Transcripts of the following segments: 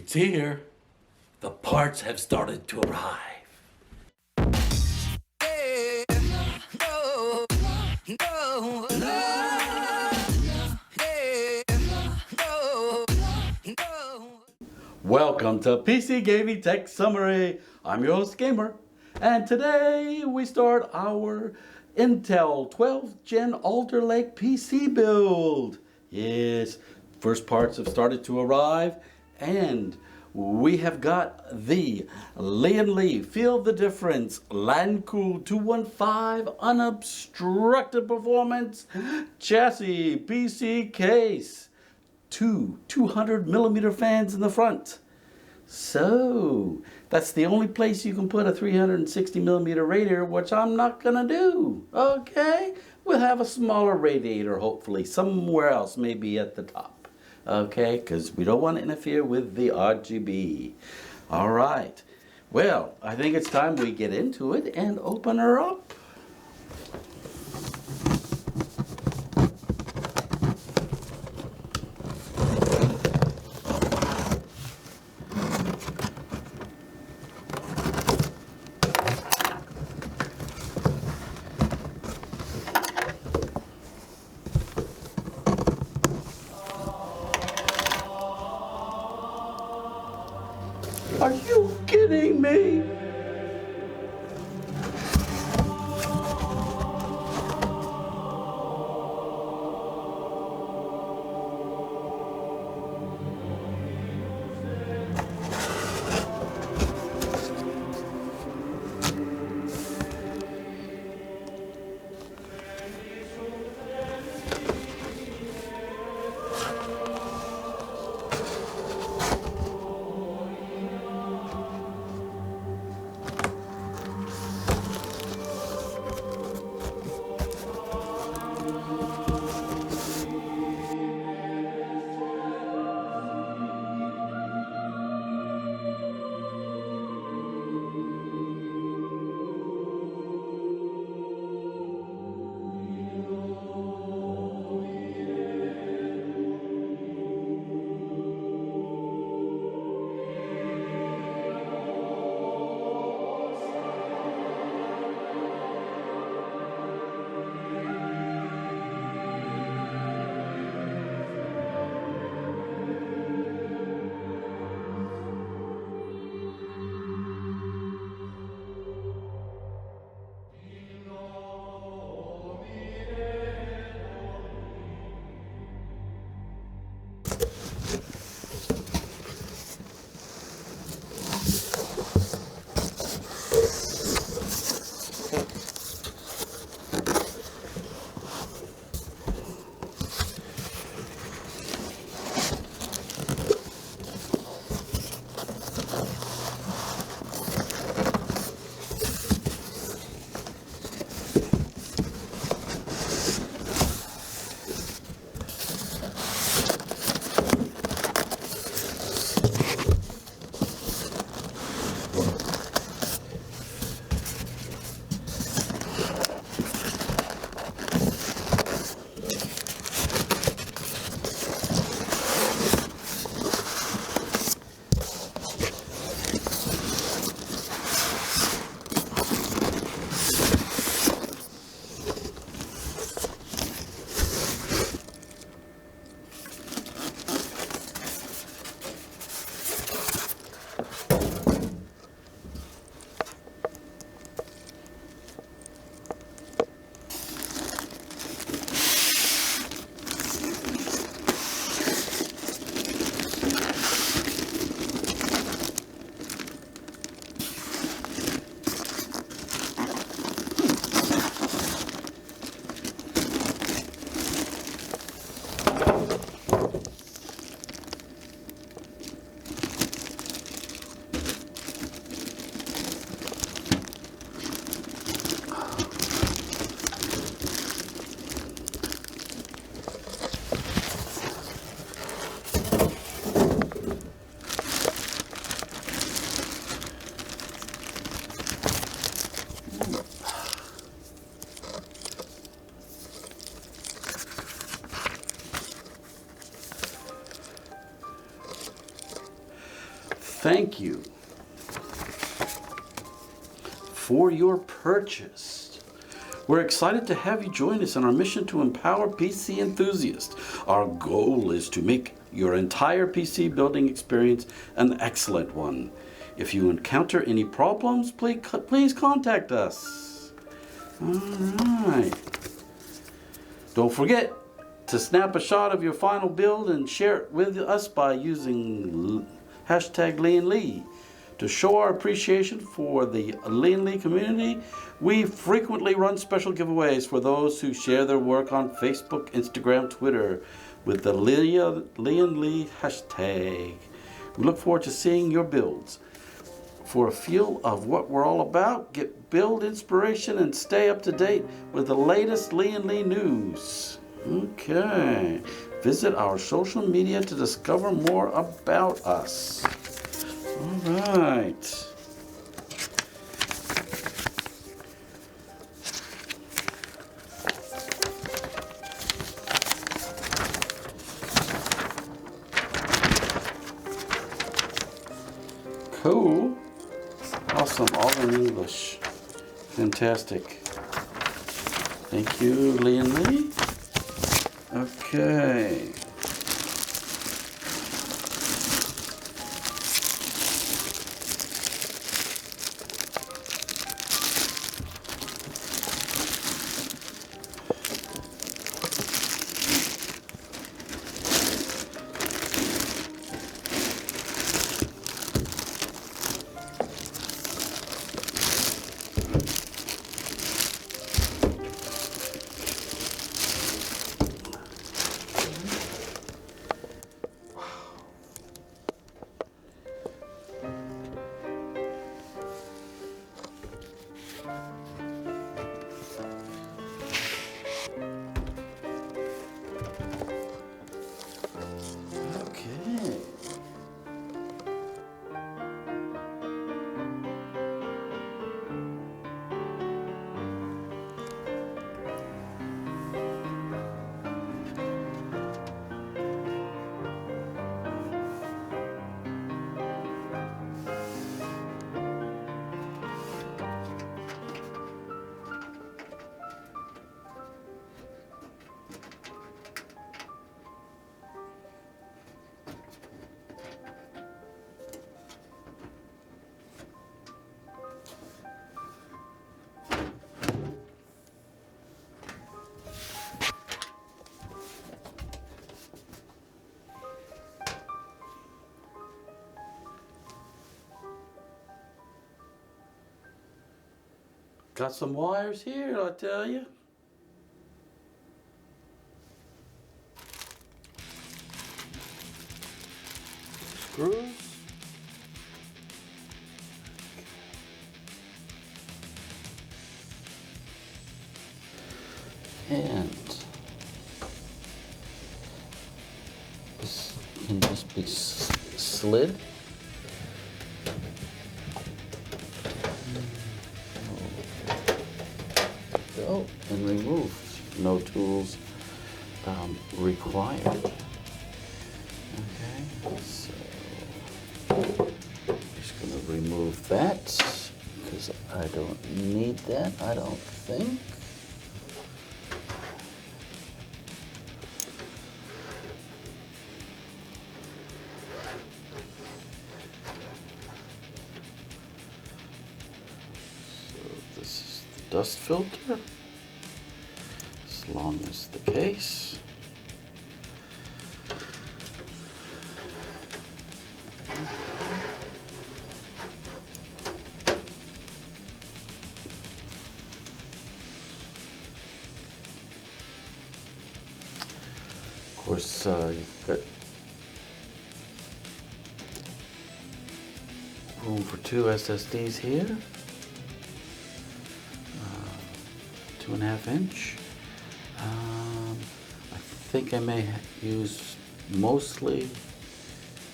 It's here. The parts have started to arrive. Welcome to PC Gaming Tech Summary. I'm your host Gamer, and today we start our Intel 12th Gen Alder Lake PC build. Yes, first parts have started to arrive, and we have got the Lian Li Feel the Difference Lancool 215 unobstructed performance chassis PC case. Two 200mm fans in the front. So that's the only place you can put a 360mm radiator, which I'm not gonna do. Okay, we'll have a smaller radiator hopefully somewhere else, maybe at the top. Okay, because we don't want to interfere with the RGB. All right, well, I think it's time we get into it and open her up. Are you kidding me? thank you for your purchase. We're excited to have you join us in our mission to empower PC enthusiasts. Our goal is to make your entire PC building experience an excellent one. If you encounter any problems, please contact us. All right. Don't forget to snap a shot of your final build and share it with us by using hashtag Lian Li. To show our appreciation for the Lian Li community, we frequently run special giveaways for those who share their work on Facebook, Instagram, Twitter with the Lian Li hashtag. We look forward to seeing your builds. For a feel of what we're all about, get build inspiration and stay up to date with the latest Lian Li news. Okay. Visit our social media to discover more about us. All right. Cool. Awesome. All in English. Fantastic. Thank you, Lian Li. Okay. Okay. Got some wires here, I tell you. Screws. And this can just be slid. Go and removed. No tools required. Okay, so just gonna remove that because I don't need that, I don't think. This is the dust filter, as long as the case. Of course, you've got room for 2 SSDs here. 2.5 inch. I think I may use mostly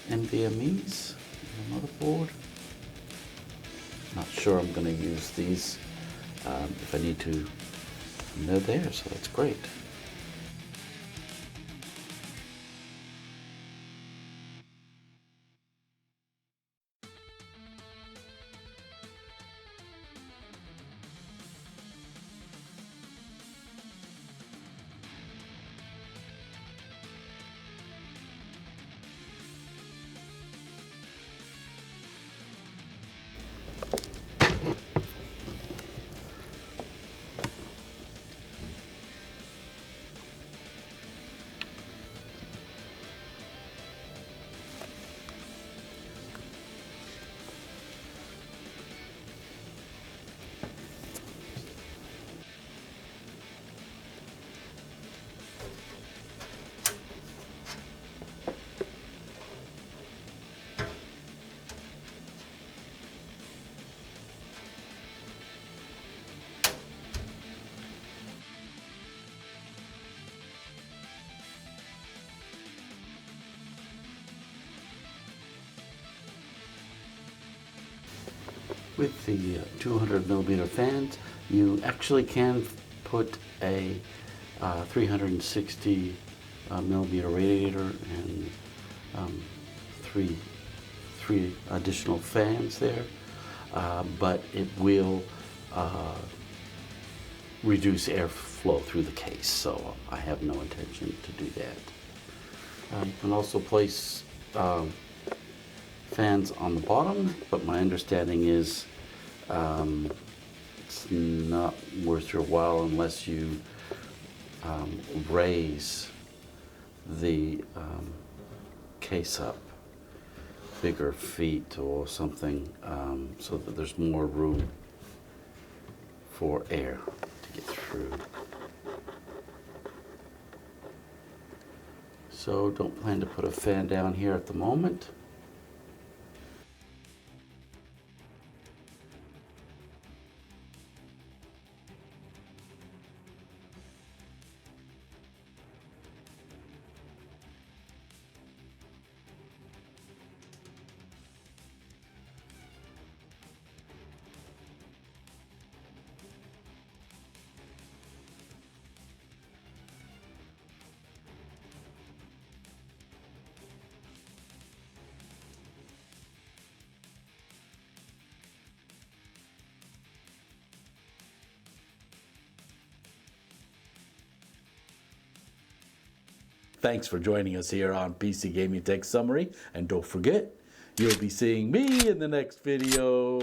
NVMe's in the motherboard. Not sure I'm going to use these if I need to. And they're there, so that's great. With the 200 millimeter fans, you actually can put a 360 millimeter radiator and three additional fans there, but it will reduce airflow through the case, so I have no intention to do that. You can also place fans on the bottom, but my understanding is it's not worth your while unless you raise the case up bigger feet or something, so that there's more room for air to get through. So don't plan to put a fan down here at the moment. Thanks for joining us here on PC Gaming Tech Summary, and don't forget, you'll be seeing me in the next video.